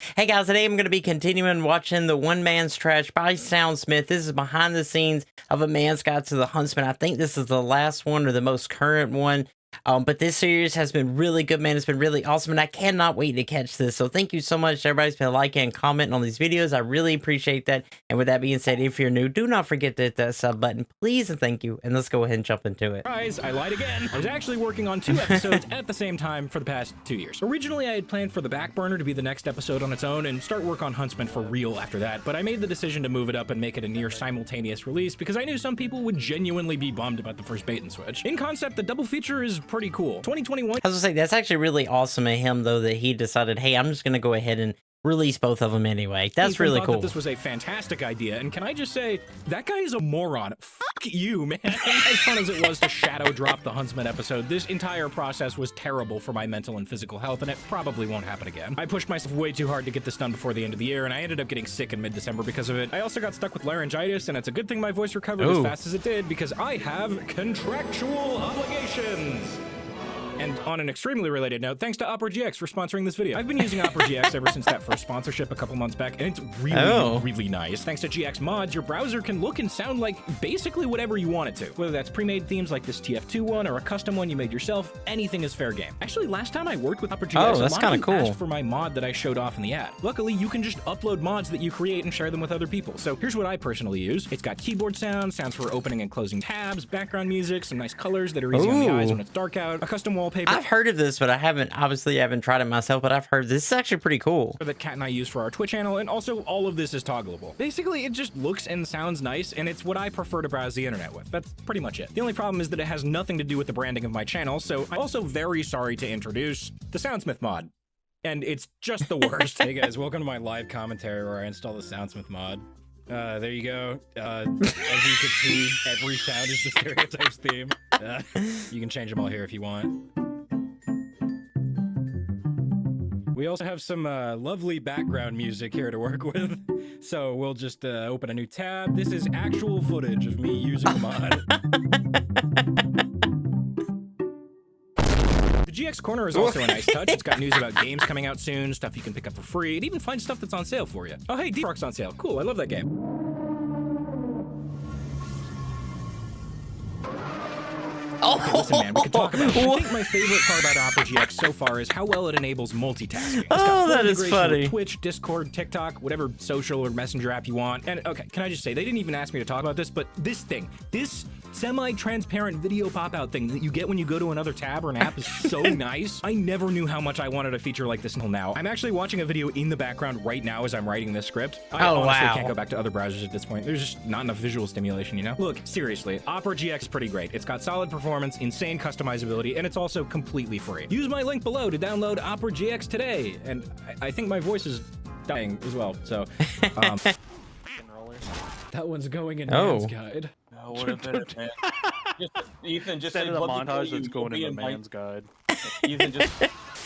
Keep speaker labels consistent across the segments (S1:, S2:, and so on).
S1: Hey guys, today I'm going to be continuing watching the One Man's Trash by Soundsmith. This is behind the scenes of A Man's Guide to the Huntsman. I think this is the last one or the most current one. But this series has been really good, man. It's been really awesome, and I cannot wait to catch this. So thank you so much to everybody who's been liking and commenting on these videos. I really appreciate that. And with that being said, if you're new, do not forget to hit that sub button, please, and thank you. And let's go ahead and jump into it.
S2: Guys, I lied again. I was actually working on 2 episodes at the same time for the past 2 years. Originally, I had planned for the back burner to be the next episode on its own and start work on Huntsman for real after that, but I made the decision to move it up and make it a near simultaneous release because I knew some people would genuinely be bummed about the first bait and switch. In concept, the double feature is pretty cool. 2021.
S1: I was gonna say, that's actually really awesome of him, though, that he decided, hey, I'm just gonna go ahead and release both of them anyway. That's really cool.
S2: That this was a fantastic idea, and can I just say, that guy is a moron. Fuck you, man. As fun as it was to shadow drop the Huntsman episode, this entire process was terrible for my mental and physical health, and it probably won't happen again. I pushed myself way too hard to get this done before the end of the year, and I ended up getting sick in mid-December because of it. I also got stuck with laryngitis, and it's a good thing my voice recovered as fast as it did, because I have contractual obligations. And on an extremely related note, thanks to Opera GX for sponsoring this video. I've been using Opera GX ever since that first sponsorship a couple months back, and it's really nice. Thanks to GX mods, your browser can look and sound like basically whatever you want it to. Whether that's pre-made themes like this TF2 one or a custom one you made yourself, anything is fair game. Actually, last time I worked with Opera GX,
S1: that's kind of cool.
S2: Asked for my mod that I showed off in the ad. Luckily, you can just upload mods that you create and share them with other people. So here's what I personally use. It's got keyboard sounds for opening and closing tabs, background music, some nice colors that are easy on the eyes when it's dark out, a custom wallpaper.
S1: I've heard of this, but I haven't tried it myself, but I've heard this is actually pretty cool.
S2: That Kat and I use for our Twitch channel, and also all of this is toggleable. Basically, it just looks and sounds nice, and it's what I prefer to browse the internet with. That's pretty much it. The only problem is that it has nothing to do with the branding of my channel, so I'm also very sorry to introduce the Soundsmith mod. And it's just the worst. Hey guys, welcome to my live commentary where I install the Soundsmith mod. There you go. As you can see, every sound is the Stereotypes theme. You can change them all here if you want. We also have some lovely background music here to work with, so we'll just open a new tab. This is actual footage of me using the mod. The GX Corner is also a nice touch. It's got news about games coming out soon, stuff you can pick up for free. It even finds stuff that's on sale for you. Oh hey, D-Rock's on sale. Cool, I love that game. Okay, listen, man, we can talk about it. I think my favorite part about Opera GX so far is how well it enables multitasking. It's got full
S1: that is
S2: integration
S1: funny.
S2: with Twitch, Discord, TikTok, whatever social or messenger app you want. And okay, can I just say, they didn't even ask me to talk about this, but this semi-transparent video pop-out thing that you get when you go to another tab or an app is so nice. I never knew how much I wanted a feature like this until now. I'm actually watching a video in the background right now as I'm writing this script. I honestly can't go back to other browsers at this point. There's just not enough visual stimulation, you know? Look, seriously, Opera GX is pretty great. It's got solid performance, insane customizability, and it's also completely free. Use my link below to download Opera GX today. And I think my voice is dying as well, so... that one's going in Man's Guide.
S3: No, what a minute, man. Ethan, just
S4: send the montage that's going in the Man's Guide.
S3: Ethan, just...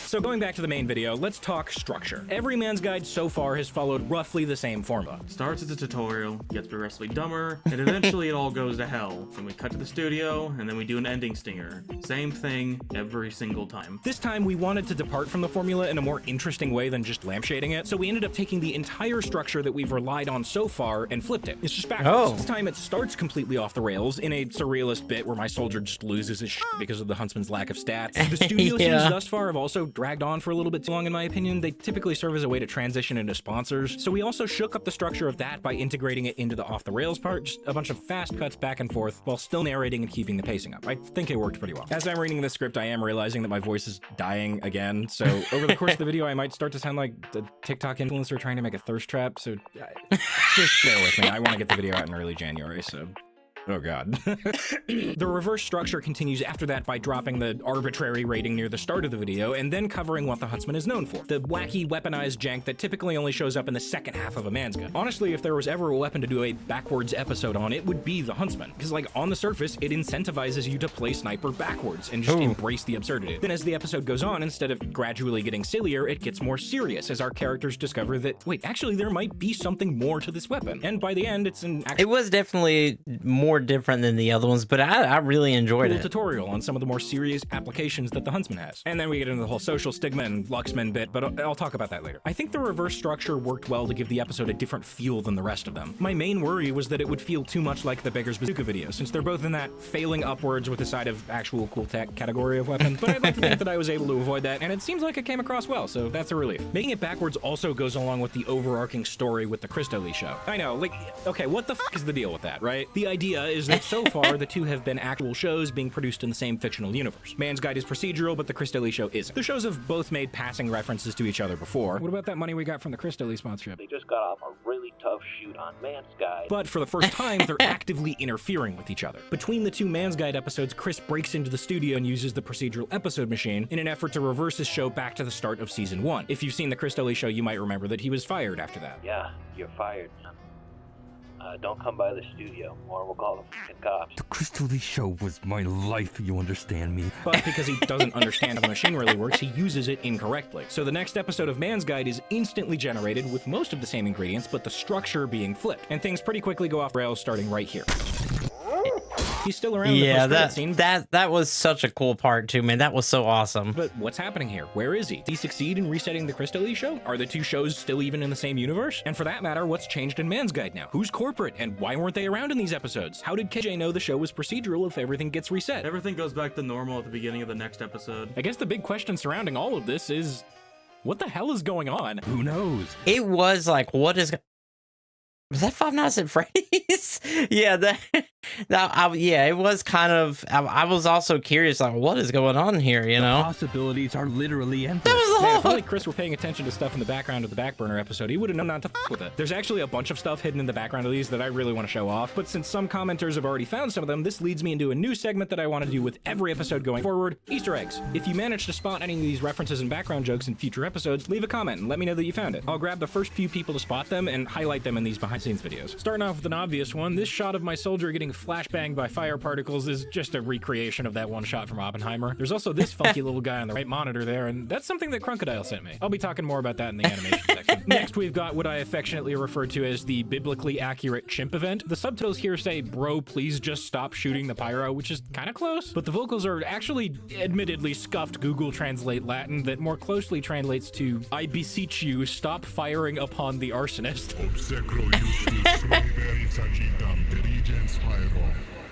S2: So going back to the main video, let's talk structure. Every Man's Guide so far has followed roughly the same formula.
S4: Starts as a tutorial, gets progressively dumber, and eventually it all goes to hell. Then we cut to the studio, and then we do an ending stinger. Same thing every single time.
S2: This time we wanted to depart from the formula in a more interesting way than just lampshading it, so we ended up taking the entire structure that we've relied on so far and flipped it. It's just backwards. This time it starts completely off the rails in a surrealist bit where my soldier just loses his shit because of the Huntsman's lack of stats. The studio scenes thus far have also dragged on for a little bit too long in my opinion. They typically serve as a way to transition into sponsors, so we also shook up the structure of that by integrating it into the off the rails part, just a bunch of fast cuts back and forth while still narrating and keeping the pacing up. I think it worked pretty well. As I'm reading the script, I am realizing that my voice is dying again, so over the course of the video I might start to sound like the TikTok influencer trying to make a thirst trap, so just bear with me. I want to get the video out in early January, so oh god. The reverse structure continues after that by dropping the arbitrary rating near the start of the video and then covering what the Huntsman is known for. The wacky weaponized jank that typically only shows up in the second half of a Man's Guide. Honestly, if there was ever a weapon to do a backwards episode on, it would be the Huntsman. Because like on the surface, it incentivizes you to play sniper backwards and just embrace the absurdity. Then as the episode goes on, instead of gradually getting sillier, it gets more serious as our characters discover that, wait, actually there might be something more to this weapon. And by the end, it's an
S1: It was definitely more more different than the other ones, but I really enjoyed
S2: cool
S1: it.
S2: Tutorial on some of the more serious applications that the Huntsman has. And then we get into the whole social stigma and Luxman bit, but I'll talk about that later. I think the reverse structure worked well to give the episode a different feel than the rest of them. My main worry was that it would feel too much like the Beggar's Bazooka video, since they're both in that failing upwards with a side of actual cool tech category of weapon, but I'd like to think that I was able to avoid that, and it seems like it came across well, so that's a relief. Making it backwards also goes along with the overarching story with the Christo Lee show. I know, like, okay, what the f is the deal with that, right? The idea is that so far, the two have been actual shows being produced in the same fictional universe. Mann's Guide is procedural, but the Christo Lee show isn't. The shows have both made passing references to each other before. What about that money we got from the Christo Lee sponsorship?
S5: They just got off a really tough shoot on Mann's Guide.
S2: But for the first time, they're actively interfering with each other. Between the two Mann's Guide episodes, Chris breaks into the studio and uses the procedural episode machine in an effort to reverse his show back to the start of season 1. If you've seen the Christo Lee show, you might remember that he was fired after that.
S5: Yeah, you're fired. Don't come by the studio, or we'll call the fucking cops.
S6: The Crystal Lee show was my life, you understand me?
S2: But because he doesn't understand how the machine really works, he uses it incorrectly. So the next episode of Mann's Guide is instantly generated with most of the same ingredients, but the structure being flipped. And things pretty quickly go off rails starting right here. He's still around.
S1: Yeah,
S2: in the scene.
S1: that was such a cool part too, man. That was so awesome.
S2: But what's happening here? Where is he? Did he succeed in resetting the Christo Lee show? Are the two shows still even in the same universe? And for that matter, what's changed in Mann's Guide now? Who's corporate, and why weren't they around in these episodes? How did KJ know the show was procedural if everything gets reset?
S4: Everything goes back to normal at the beginning of the next episode.
S2: I guess the big question surrounding all of this is, what the hell is going on?
S6: Who knows?
S1: It was like, what is... Was that Five Nights at Freddy's? Yeah, yeah, it was kind of... I was also curious, like, what is going on here, you know?
S6: Possibilities are literally endless.
S1: That was the
S2: Man,
S1: whole...
S2: if only Chris were paying attention to stuff in the background of the Backburner episode, he would have known not to f with it. There's actually a bunch of stuff hidden in the background of these that I really want to show off, but since some commenters have already found some of them, this leads me into a new segment that I want to do with every episode going forward, Easter eggs. If you manage to spot any of these references and background jokes in future episodes, leave a comment and let me know that you found it. I'll grab the first few people to spot them and highlight them in these behind-the-scenes videos. Starting off with an obvious one, this shot of my soldier getting flashbanged by fire particles is just a recreation of that one shot from Oppenheimer. There's also this funky little guy on the right monitor there, and that's something that Crocodile sent me. I'll be talking more about that in the animation section. Next, we've got what I affectionately refer to as the biblically accurate chimp event. The subtitles here say, "Bro, please just stop shooting the pyro," which is kind of close, but the vocals are actually admittedly scuffed Google Translate Latin that more closely translates to, "I beseech you, stop firing upon the arsonist."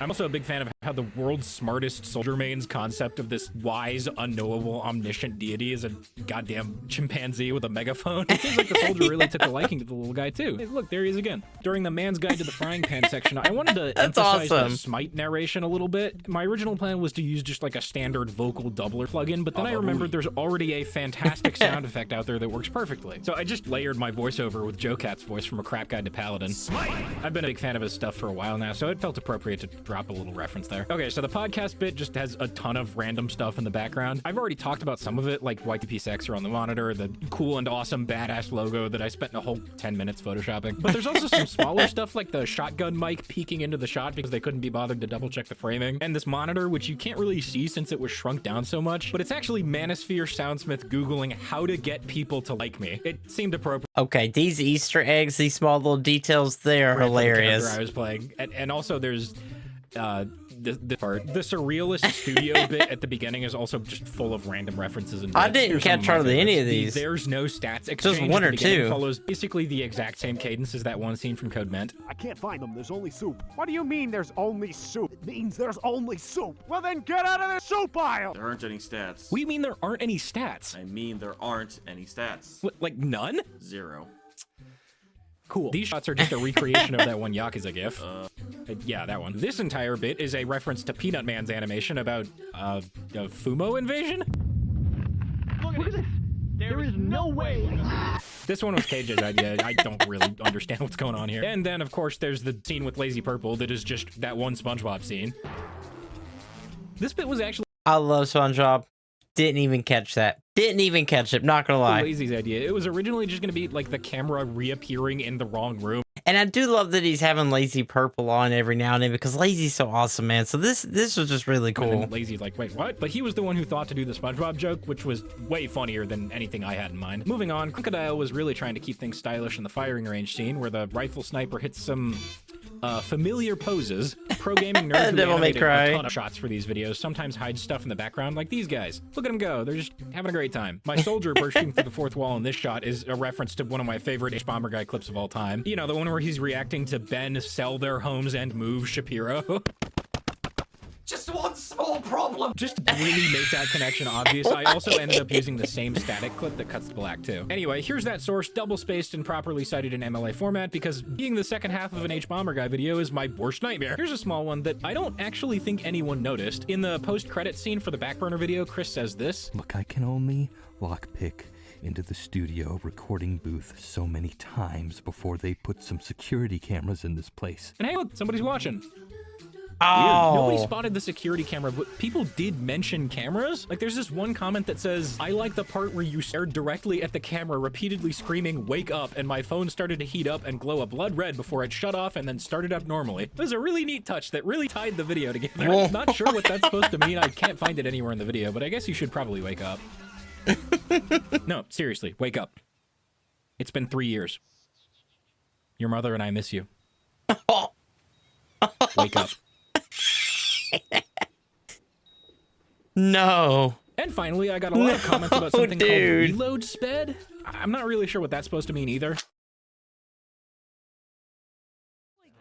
S2: I'm also a big fan of how the world's smartest soldier main's concept of this wise, unknowable, omniscient deity is a goddamn chimpanzee with a megaphone. It seems like the soldier really took a liking to the little guy too. Hey, look, there he is again. During the Mann's Guide to the Frying Pan section, I wanted to emphasize the Smite narration a little bit. My original plan was to use just like a standard vocal doubler plugin, but then I remembered there's already a fantastic sound effect out there that works perfectly. So I just layered my voiceover with Joe Cat's voice from A Crap Guide to Paladin. Smite! I've been a big fan of his stuff for a while now, so it felt appropriate to drop a little reference there. Okay, so the podcast bit just has a ton of random stuff in the background. I've already talked about some of it, like YTP6 on the monitor, the cool and awesome badass logo that I spent a whole 10 minutes photoshopping. But there's also some smaller stuff like the shotgun mic peeking into the shot because they couldn't be bothered to double check the framing, and this monitor, which you can't really see since it was shrunk down so much, but it's actually Manosphere Soundsmith Googling how to get people to like me. It seemed appropriate.
S1: Okay, these Easter eggs, these small little details, they are hilarious.
S2: I was playing, and also there's the part. The surrealist studio bit at the beginning is also just full of random references and bits.
S1: I didn't catch hardly any of these.
S2: There's no stats exchange.
S1: Just one or two.
S2: Follows basically the exact same cadence as that one scene from Code Ment.
S7: I can't find them. There's only soup. What do you mean there's only soup? It means there's only soup. Well, then get out of the soup aisle.
S4: There aren't any stats.
S2: What do you mean there aren't any stats?
S4: I mean there aren't any stats.
S2: What, like none?
S4: 0.
S2: Cool. These shots are just a recreation of that one Yakuza gif. Yeah, that one. This entire bit is a reference to Peanut Man's animation about a Fumo invasion.
S7: Look at this. There is no way.
S2: This one was KJ's idea. I don't really understand what's going on here. And then, of course, there's the scene with Lazy Purple that is just that one SpongeBob scene. This bit was actually...
S1: I love SpongeBob. Didn't even catch that. Didn't even catch it, not gonna lie.
S2: Lazy's idea. It was originally just gonna be like the camera reappearing in the wrong room.
S1: And I do love that he's having Lazy Purple on every now and then because Lazy's so awesome, man. So this was just really cool.
S2: And Lazy's like, wait, what? But he was the one who thought to do the SpongeBob joke, which was way funnier than anything I had in mind. Moving on, Crocodile was really trying to keep things stylish in the firing range scene where the rifle sniper hits some Familiar poses. Pro gaming nerds who
S1: Devil May
S2: animated
S1: Cry.
S2: a ton of shots for these videos sometimes hide stuff in the background, like these guys. Look at them go. They're just having a great time. My soldier bursting through the fourth wall in this shot is a reference to one of my favorite H-Bomber Guy clips of all time. You know, the one where he's reacting to Ben sell their homes and move Shapiro.
S8: Just one small problem.
S2: Just really make that connection obvious. I also ended up using the same static clip that cuts to black too. Anyway, here's that source, double spaced and properly cited in MLA format, because being the second half of an H-Bomber Guy video is my worst nightmare. Here's a small one that I don't actually think anyone noticed. In the post-credit scene for the backburner video, Chris says this.
S6: Look, I can only lockpick into the studio recording booth so many times before they put some security cameras in this place.
S2: And hey, look, somebody's watching.
S1: Oh.
S2: Nobody spotted the security camera, but people did mention cameras. Like, there's this one comment that says, I like the part where you stared directly at the camera, repeatedly screaming, wake up, and my phone started to heat up and glow a blood red before it shut off and then started up normally. It was a really neat touch that really tied the video together. I'm not sure what that's supposed to mean. I can't find it anywhere in the video, but I guess you should probably wake up. No, seriously, wake up. It's been 3 years. Your mother and I miss you. Wake up.
S1: No.
S2: And finally, I got a lot of comments about something called
S1: dude.
S2: reload sped. I'm not really sure what that's supposed to mean either.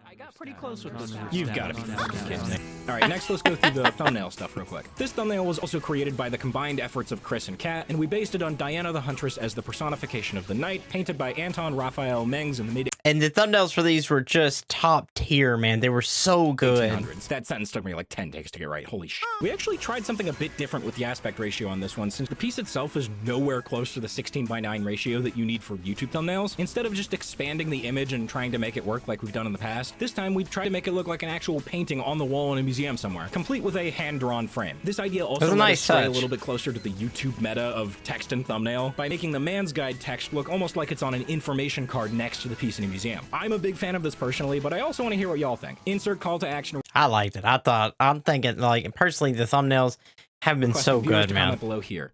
S2: I got pretty close with this. You've got to be fucking kidding me. All right, next let's go through the thumbnail stuff real quick. This thumbnail was also created by the combined efforts of Chris and Kat, and we based it on Diana the Huntress as the personification of the night, painted by Anton Raphael Mengs in the mid
S1: And the thumbnails for these were just top tier, man. They were so good.
S2: 1800s. That sentence took me like 10 takes to get right. Holy shit. We actually tried something a bit different with the aspect ratio on this one, since the piece itself is nowhere close to the 16:9 ratio that you need for YouTube thumbnails. Instead of just expanding the image and trying to make it work like we've done in the past, this time we tried to make it look like an actual painting on the wall in a museum somewhere, complete with a hand-drawn frame. This idea also
S1: That's a
S2: let
S1: nice
S2: us stray a
S1: touch.
S2: little bit closer to the YouTube meta of text and thumbnail by making the Mann's Guide text look almost like it's on an information card next to the piece in a museum. I'm a big fan of this personally, but I also want to hear what y'all think. Insert call to action.
S1: I liked it. I'm thinking, like, personally, the thumbnails have been so
S2: Viewers
S1: good,
S2: to
S1: man.
S2: comment below here.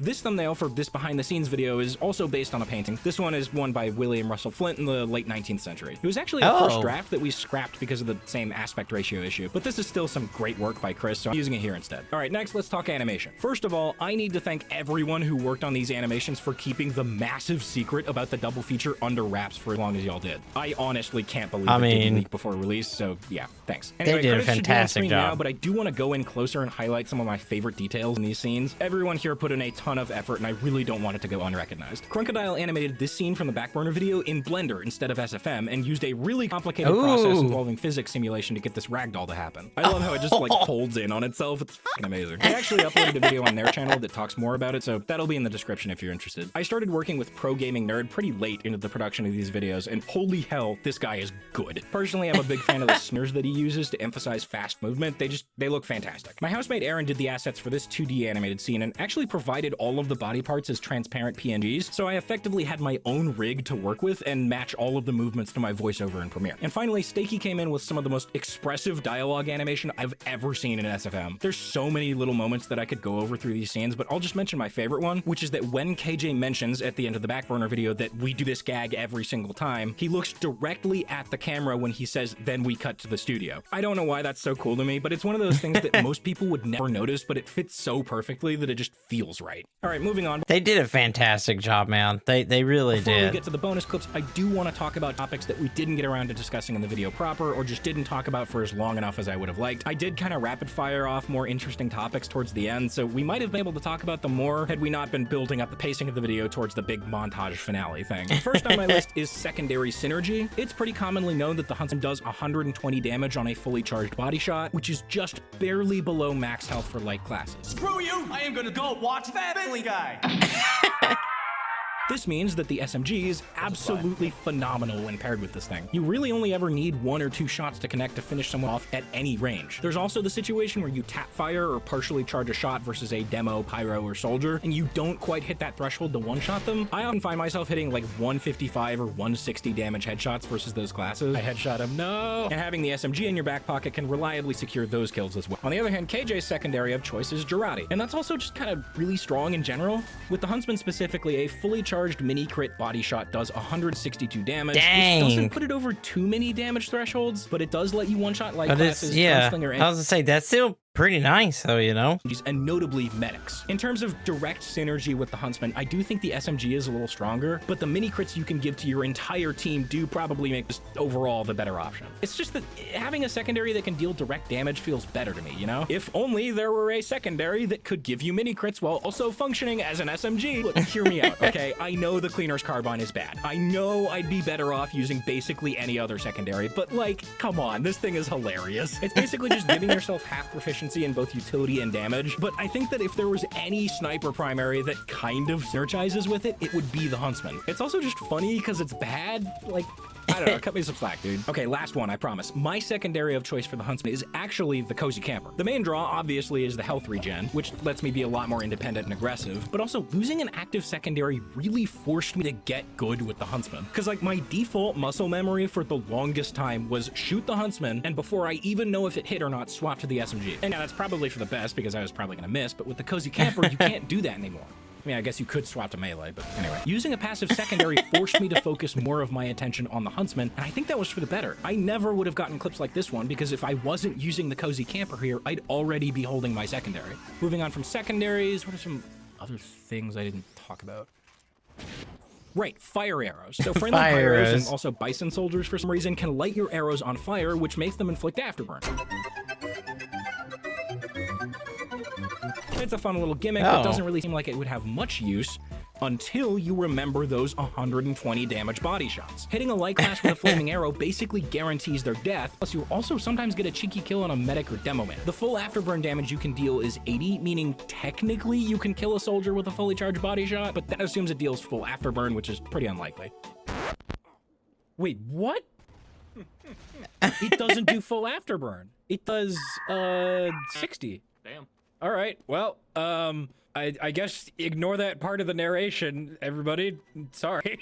S2: This thumbnail for this behind the scenes video is also based on a painting. This one is one by William Russell Flint in the late 19th century. It was actually a first draft that we scrapped because of the same aspect ratio issue, but this is still some great work by Chris, so I'm using it here instead. All right, next let's talk animation. First of all, I need to thank everyone who worked on these animations for keeping the massive secret about the double feature under wraps for as long as y'all did. I honestly can't believe it didn't leak before release, so yeah, thanks. Anyway,
S1: They did a
S2: credits should be on
S1: fantastic
S2: screen now,
S1: job.
S2: but I do want to go in closer and highlight some of my favorite details in these scenes. Everyone here put in a ton of effort, and I really don't want it to go unrecognized. Crocodile animated this scene from the backburner video in Blender instead of SFM and used a really complicated process involving physics simulation to get this ragdoll to happen. I love how it just like folds in on itself. It's fucking amazing. They actually uploaded a video on their channel that talks more about it, so that'll be in the description if you're interested. I started working with Pro Gaming Nerd pretty late into the production of these videos, and holy hell, this guy is good. Personally, I'm a big fan of the smears that he uses to emphasize fast movement. They look fantastic. My housemate Aaron did the assets for this 2D animated scene and actually provided all of the body parts as transparent PNGs, so I effectively had my own rig to work with and match all of the movements to my voiceover in Premiere. And finally, Stakey came in with some of the most expressive dialogue animation I've ever seen in SFM. There's so many little moments that I could go over through these scenes, but I'll just mention my favorite one, which is that when KJ mentions at the end of the backburner video that we do this gag every single time, he looks directly at the camera when he says, then we cut to the studio. I don't know why that's so cool to me, but it's one of those things that most people would never notice, but it fits so perfectly that it just feels right. All right, moving on.
S1: They did a fantastic job, man. They really
S2: Before we
S1: did.
S2: get to the bonus clips, I do want to talk about topics that we didn't get around to discussing in the video proper, or just didn't talk about for as long enough as I would have liked. I did kind of rapid fire off more interesting topics towards the end, so we might have been able to talk about them more had we not been building up the pacing of the video towards the big montage finale thing. First on my list is secondary synergy. It's pretty commonly known that the Huntsman does 120 damage on a fully charged body shot, which is just barely below max health for light classes.
S8: Screw you! I am gonna go watch Family Guy!
S2: This means that the SMG is absolutely phenomenal when paired with this thing. You really only ever need 1 or 2 shots to connect to finish someone off at any range. There's also the situation where you tap fire or partially charge a shot versus a demo, pyro, or soldier, and you don't quite hit that threshold to one-shot them. I often find myself hitting like 155 or 160 damage headshots versus those classes. I headshot him, no! And having the SMG in your back pocket can reliably secure those kills as well. On the other hand, KJ's secondary of choice is Girardi, and that's also just kind of really strong in general. With the Huntsman specifically, a fully charged charged mini crit body shot does 162 damage,
S1: Dang.
S2: which doesn't put it over too many damage thresholds, but it does let you one-shot light
S1: But
S2: classes,
S1: it's, yeah,
S2: gunslinger,
S1: I was gonna say, that's still pretty nice, though, you know?
S2: and notably medics. In terms of direct synergy with the Huntsman, I do think the SMG is a little stronger, but the mini crits you can give to your entire team do probably make this overall the better option. It's just that having a secondary that can deal direct damage feels better to me, you know? If only there were a secondary that could give you mini crits while also functioning as an SMG. Look, hear me out, okay? I know the Cleaner's Carbine is bad. I know I'd be better off using basically any other secondary, but like, come on, this thing is hilarious. It's basically just giving yourself half proficiency in both utility and damage, but I think that if there was any sniper primary that kind of synergizes with it, it would be the Huntsman. It's also just funny because it's bad, like, I don't know, cut me some slack, dude. Okay, last one, I promise. My secondary of choice for the Huntsman is actually the Cozy Camper. The main draw, obviously, is the health regen, which lets me be a lot more independent and aggressive, but also losing an active secondary really forced me to get good with the Huntsman. Because, like, my default muscle memory for the longest time was shoot the Huntsman, and before I even know if it hit or not, swap to the SMG. And yeah, that's probably for the best, because I was probably gonna miss, but with the Cozy Camper, you can't do that anymore. I mean, I guess you could swap to melee, but anyway. Using a passive secondary forced me to focus more of my attention on the Huntsman, and I think that was for the better. I never would have gotten clips like this one, because if I wasn't using the Cozy Camper here, I'd already be holding my secondary. Moving on from secondaries, what are some other things I didn't talk about? Right, fire arrows. So friendly
S1: Fire
S2: pyros
S1: arrows.
S2: and also bison soldiers, for some reason, can light your arrows on fire, which makes them inflict afterburn. It's a fun little gimmick that doesn't really seem like it would have much use until you remember those 120 damage body shots. Hitting a light class with a flaming arrow basically guarantees their death, plus you also sometimes get a cheeky kill on a medic or demo man. The full afterburn damage you can deal is 80, meaning technically you can kill a soldier with a fully charged body shot, but that assumes it deals full afterburn, which is pretty unlikely. Wait, what? It doesn't do full afterburn. It does, 60.
S4: Damn.
S2: All right, well, I guess ignore that part of the narration, everybody. Sorry.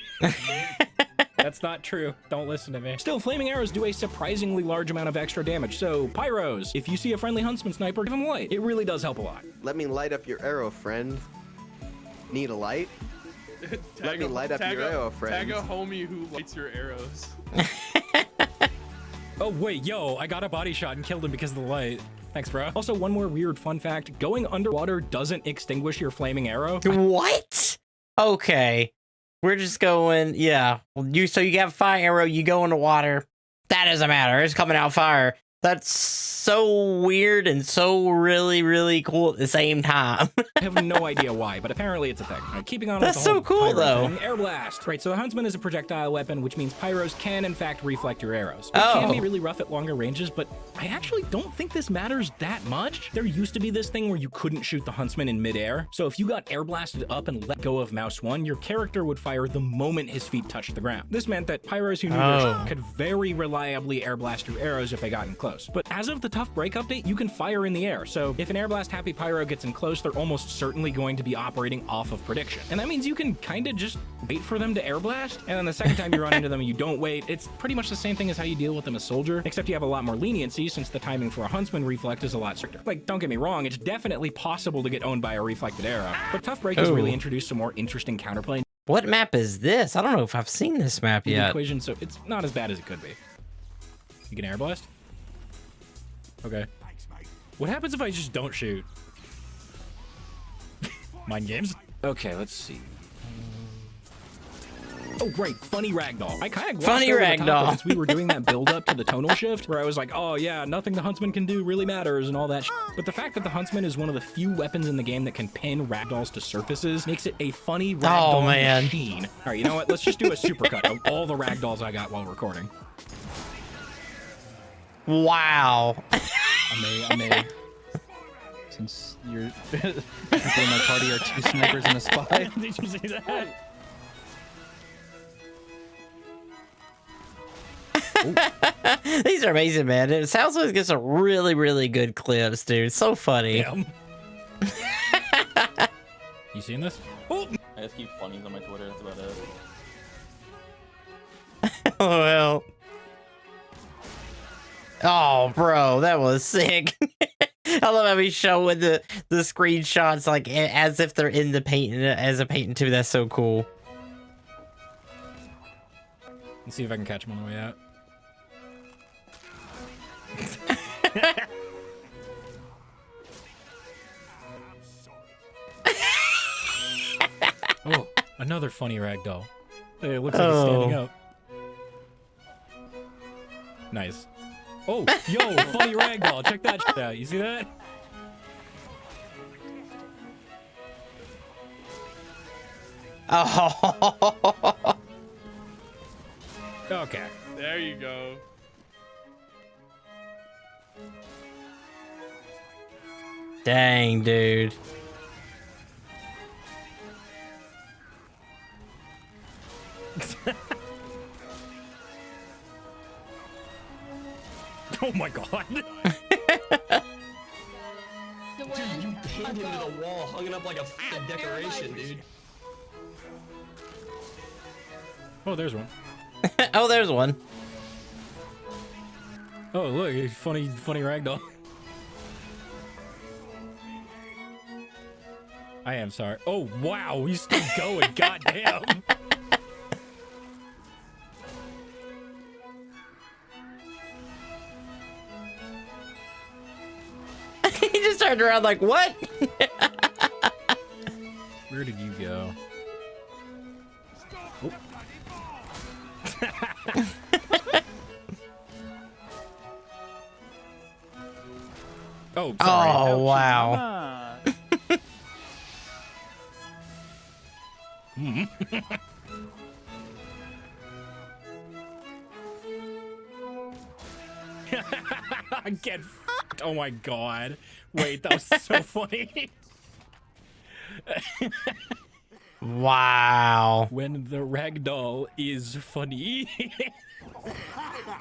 S2: That's not true. Don't listen to me. Still, flaming arrows do a surprisingly large amount of extra damage, so pyros, if you see a friendly Huntsman sniper, give him light. It really does help a lot.
S9: Let me light up your arrow, friend. Need a light? Let me light up your arrow, friend.
S10: Tag a homie who lights your arrows.
S2: Oh, wait, yo, I got a body shot and killed him because of the light. Thanks, bro. Also, one more weird fun fact. Going underwater doesn't extinguish your flaming arrow.
S1: What? Okay. We're just going, yeah. So you got fire arrow, you go in the water. That doesn't matter. It's coming out fire. That's so weird and so really, really cool at the same time.
S2: I have no idea why, but apparently it's a thing. Right, keeping on
S1: That's
S2: with the
S1: so
S2: whole
S1: cool,
S2: pyro
S1: though.
S2: thing, air blast. Right, so the Huntsman is a projectile weapon, which means pyros can, in fact, reflect your arrows. It can be really rough at longer ranges, but I actually don't think this matters that much. There used to be this thing where you couldn't shoot the Huntsman in midair, so if you got air blasted up and let go of mouse 1, your character would fire the moment his feet touched the ground. This meant that pyros who knew their shit could very reliably air blast your arrows if they got in close. But as of the Tough Break update, you can fire in the air, so if an air blast happy pyro gets in close, they're almost certainly going to be operating off of prediction. And that means you can kind of just wait for them to air blast, and then the second time you run into them and you don't wait, it's pretty much the same thing as how you deal with them as soldier, except you have a lot more leniency since the timing for a Huntsman reflect is a lot stricter. Like, don't get me wrong, it's definitely possible to get owned by a reflected arrow, but Tough Break has really introduced some more interesting counterplay.
S1: What map is this? I don't know if I've seen this map yet.
S2: Equation, so it's not as bad as it could be. You can air blast? Okay. What happens if I just don't shoot? Mind games? Okay, let's see. Oh, right, funny ragdoll. I kind of glossed over the top since we were doing that build up to the tonal shift, where I was like, oh yeah, nothing the Huntsman can do really matters and all that shit. But the fact that the Huntsman is one of the few weapons in the game that can pin ragdolls to surfaces makes it a funny ragdoll machine. All right, you know what? Let's just do a supercut of all the ragdolls I got while recording.
S1: Wow.
S11: I may. Since you're people in my party are 2 snipers and a spy.
S2: Did you see that?
S1: These are amazing, man. It sounds like it's a really, really good clips, dude. It's so funny.
S2: Damn. You seen this? Oh.
S3: I just keep funnies on my Twitter. That's about it.
S1: Oh, well. Oh, bro, that was sick. I love how he's showing the screenshots like as if they're in the paint as a painting too. That's so cool.
S2: Let's see if I can catch him on the way out. Oh, another funny ragdoll. Hey, it looks like he's standing up. Nice. Oh, yo, funny ragdoll. Check that shit out. You see that?
S1: Oh.
S2: Okay.
S10: There you go.
S1: Dang, dude.
S2: Oh my god.
S8: Dude, you pinned him to the wall, hung it up like a f***ing decoration, dude.
S2: Oh, there's one.
S1: Oh, there's one.
S2: Oh, look, funny ragdoll. I am sorry. Oh, wow, he's still going. Goddamn.
S1: He just turned around like, what?
S2: Where did you go? Oh. Oh, sorry.
S1: Oh, wow.
S2: Get f***ed. Oh my god. Wait, that was so funny.
S1: Wow.
S2: When the ragdoll is funny.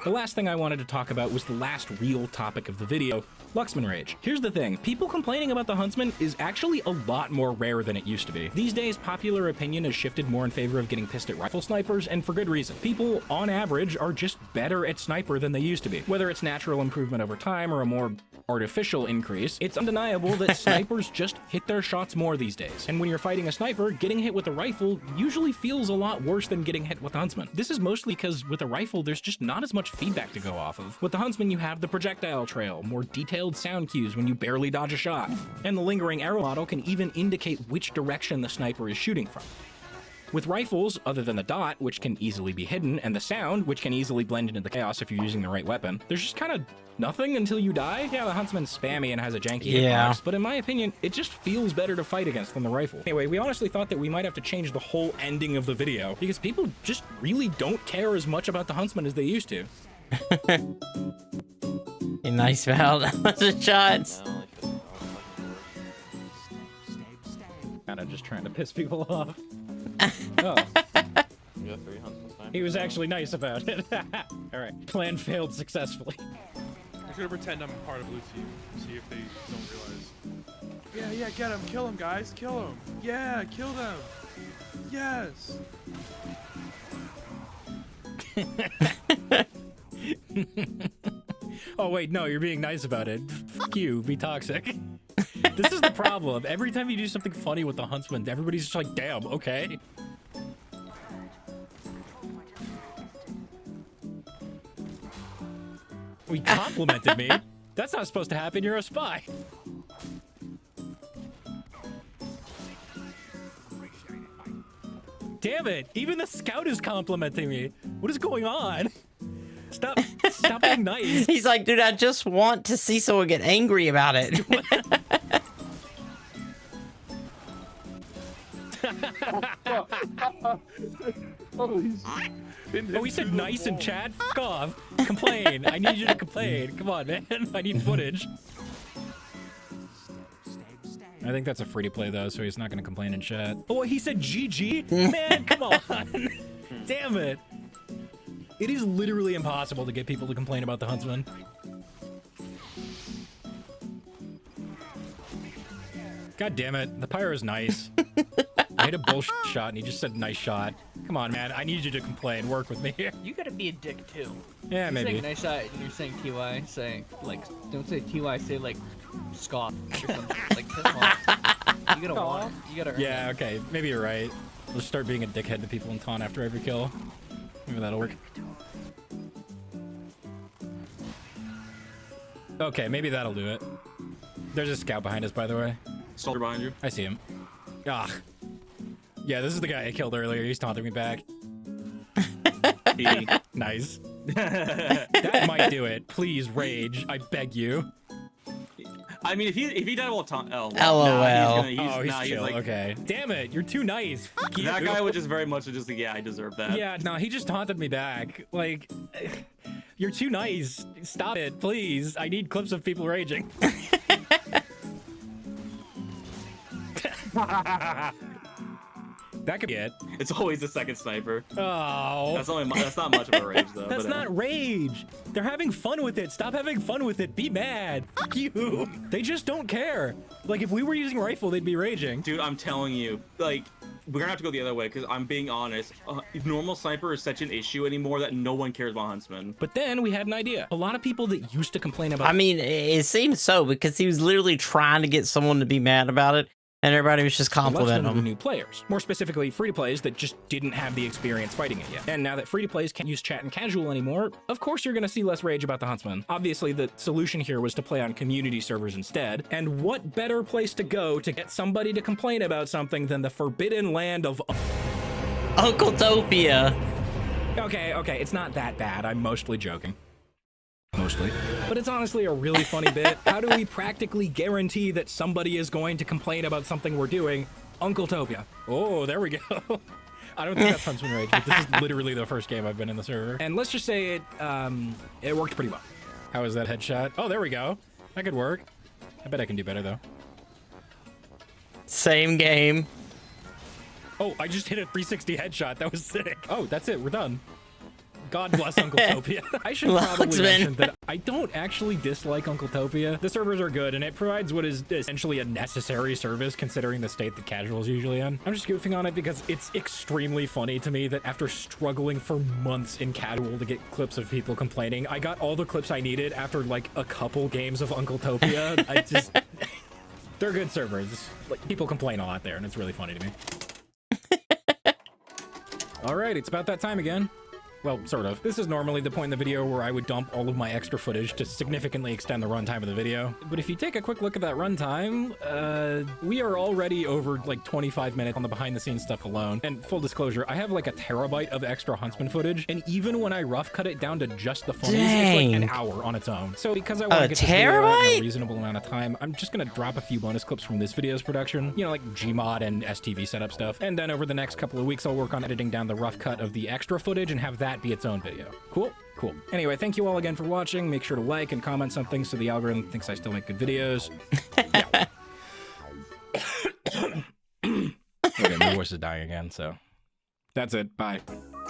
S2: The last thing I wanted to talk about was the last real topic of the video, Luxman Rage. Here's the thing, people complaining about the Huntsman is actually a lot more rare than it used to be. These days, popular opinion has shifted more in favor of getting pissed at rifle snipers, and for good reason. People, on average, are just better at sniper than they used to be. Whether it's natural improvement over time or a more artificial increase, it's undeniable that snipers just hit their shots more these days. And when you're fighting a sniper, getting hit with a rifle usually feels a lot worse than getting hit with the Huntsman. This is mostly because with a rifle, there's just not as much feedback to go off of. With the Huntsman, you have the projectile trail, more detailed sound cues when you barely dodge a shot, and the lingering arrow model can even indicate which direction the sniper is shooting from. With rifles, other than the dot, which can easily be hidden, and the sound, which can easily blend into the chaos if you're using the right weapon, there's just kind of nothing until you die. Yeah, the Huntsman's spammy and has a janky hitbox, but in my opinion, it just feels better to fight against than the rifle. Anyway, we honestly thought that we might have to change the whole ending of the video, because people just really don't care as much about the Huntsman as they used to.
S1: A nice valve. That was a shot.
S2: Kinda just trying to piss people off. Oh. He was actually nice about it. Alright, plan failed successfully.
S10: I'm just gonna pretend I'm part of blue team, see if they don't realize. Yeah, get him, kill him, guys, kill him. Yeah, kill them. Yes.
S2: Oh wait, no, you're being nice about it. Fuck you, be toxic. This is the problem. Every time you do something funny with the Huntsman, everybody's just like, damn, okay. He complimented me. That's not supposed to happen, you're a spy. Damn it, even the scout is complimenting me. What is going on? Stop being nice.
S1: He's like, dude, I just want to see someone get angry about it.
S2: Oh, he said nice in chat? Fuck off. Complain. I need you to complain. Come on, man. I need footage. I think that's a free-to-play, though, so he's not going to complain in chat. Oh, he said GG? Man, come on. Damn it. It is literally impossible to get people to complain about the Huntsman. God damn it. The pyro's nice. I hit a bullshit shot and he just said nice shot. Come on, man. I need you to complain. Work with me here.
S12: You gotta be a dick too.
S2: Yeah,
S12: you're
S2: maybe.
S12: Saying nice shot and you're saying TY, saying like, don't say TY, say like scoff or something. Like piss off. You gotta want it. You gotta earn
S2: Yeah, okay. Maybe you're right. Let's start being a dickhead to people and taunt after every kill. Maybe that'll work. Okay, maybe that'll do it. There's a scout behind us, by the way.
S4: Soldier behind you.
S2: I see him. Ah. Yeah, this is the guy I killed earlier. He's taunting me back. Nice. That might do it. Please rage. I beg you.
S4: I mean, if he died while time. Oh,
S1: LOL.
S2: He's chill. Like, okay. Damn it. You're too nice. Fuck you.
S4: That guy would just very much just like, yeah, I deserve that.
S2: Yeah, no, he just taunted me back. Like, you're too nice. Stop it, please. I need clips of people raging. That could be it.
S4: It's always the second sniper.
S2: Oh.
S4: That's not much of a rage though.
S2: That's not rage. They're having fun with it. Stop having fun with it. Be mad. Fuck you. They just don't care. Like if we were using rifle, they'd be raging.
S4: Dude, I'm telling you, like we're gonna have to go the other way because I'm being honest. Normal sniper is such an issue anymore that no one cares about Huntsman.
S2: But then we had an idea. A lot of people that used to complain about.
S1: I mean, it seems so because he was literally trying to get someone to be mad about it. And everybody was just complimenting him.
S2: New players, more specifically free-to-plays that just didn't have the experience fighting it yet. And now that free-to-plays can't use chat and casual anymore, of course you're gonna see less rage about the Huntsman. Obviously, the solution here was to play on community servers instead. And what better place to go to get somebody to complain about something than the forbidden land of
S1: Uncle Topia.
S2: Okay, it's not that bad. I'm mostly joking. Mostly. But it's honestly a really funny bit. How do we practically guarantee that somebody is going to complain about something we're doing? Uncle Topia. Oh, there we go. I don't think that's Huntsman Rage, but this is literally the first game I've been in the server. And let's just say it worked pretty well. How was that headshot? Oh, there we go. That could work. I bet I can do better, though.
S1: Same game.
S2: Oh, I just hit a 360 headshot. That was sick. Oh, that's it. We're done. God bless Uncle Topia. I should probably mention that I don't actually dislike Uncle Topia. The servers are good, and it provides what is essentially a necessary service considering the state that casual's usually in. I'm just goofing on it because it's extremely funny to me that after struggling for months in casual to get clips of people complaining, I got all the clips I needed after like a couple games of Uncle Topia. I just... They're good servers. Like, people complain a lot there, and it's really funny to me. All right, it's about that time again. Well, sort of. This is normally the point in the video where I would dump all of my extra footage to significantly extend the runtime of the video. But if you take a quick look at that runtime, we are already over like 25 minutes on the behind the scenes stuff alone. And full disclosure, I have like a terabyte of extra Huntsman footage. And even when I rough cut it down to just the funnies, it's like an hour on its own. So because I want to get this video out in a reasonable amount of time, I'm just gonna drop a few bonus clips from this video's production, you know, like Gmod and STV setup stuff. And then over the next couple of weeks, I'll work on editing down the rough cut of the extra footage and have that be its own video. Cool? Cool. Anyway, thank you all again for watching. Make sure to like and comment something so the algorithm thinks I still make good videos. Okay, my voice is dying again, so that's it. Bye.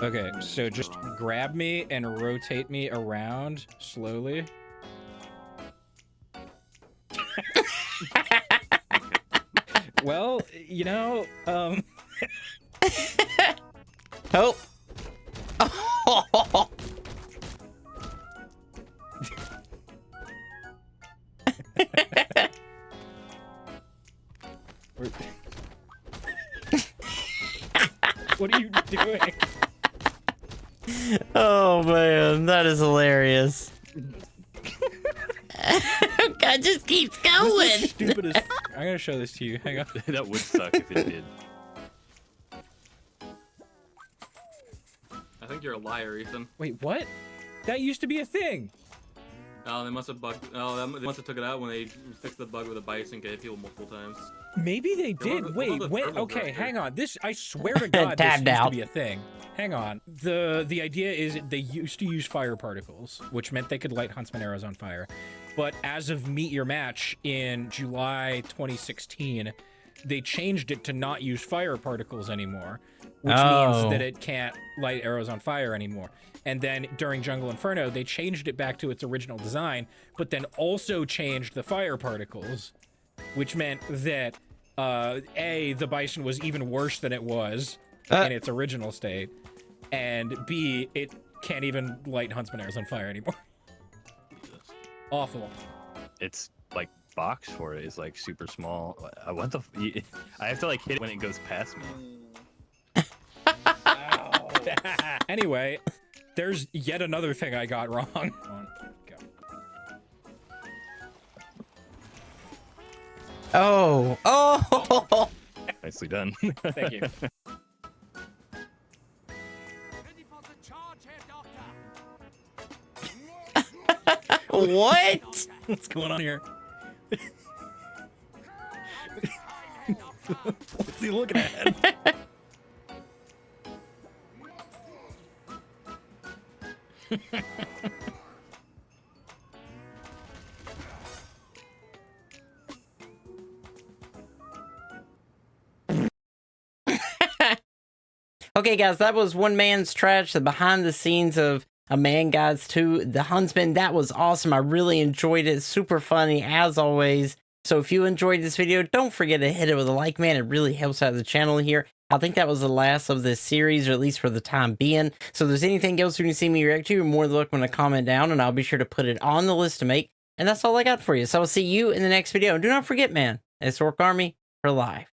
S2: Okay, so just grab me and rotate me around slowly. Well, you know,
S1: Oh.
S2: What are you doing?
S1: Oh man, that is hilarious. God just keeps going.
S2: This is stupid as I'm gonna show this to you. Hang on.
S13: That would suck if it did.
S4: I think you're a liar, Ethan.
S2: Wait, what? That used to be a thing.
S4: Oh, they must have bugged. Oh, they must have took it out when they fixed the bug with the bison and gave people multiple times.
S2: Maybe they did. Wait, okay, hang on. This, I swear to God, this used to be a thing. Hang on. The idea is they used to use fire particles, which meant they could light Huntsman arrows on fire. But as of Meet Your Match in July 2016, they changed it to not use fire particles anymore, which means that it can't light arrows on fire anymore. And then during Jungle Inferno, they changed it back to its original design, but then also changed the fire particles, which meant that, A, the Bison was even worse than it was in its original state, and B, it can't even light Huntsman arrows on fire anymore. Awful.
S13: It's like box for it is like super small. What the? I have to like hit it when it goes past me.
S2: Anyway, there's yet another thing I got wrong. Come on, go.
S1: Oh. Oh.
S13: Nicely done.
S2: Thank you.
S1: What?
S2: What's going on here? What's he looking at?
S1: Okay, guys, that was One Man's Trash, the behind the scenes of A Man Guides to the Huntsman. That was awesome. I really enjoyed it. Super funny, as always. So if you enjoyed this video, don't forget to hit it with a like, man. It really helps out the channel here. I think that was the last of this series, or at least for the time being. So if there's anything else you can see me react to, you're more than welcome to comment down, and I'll be sure to put it on the list to make. And that's all I got for you. So I'll see you in the next video. And do not forget, man, it's Orc Army for life.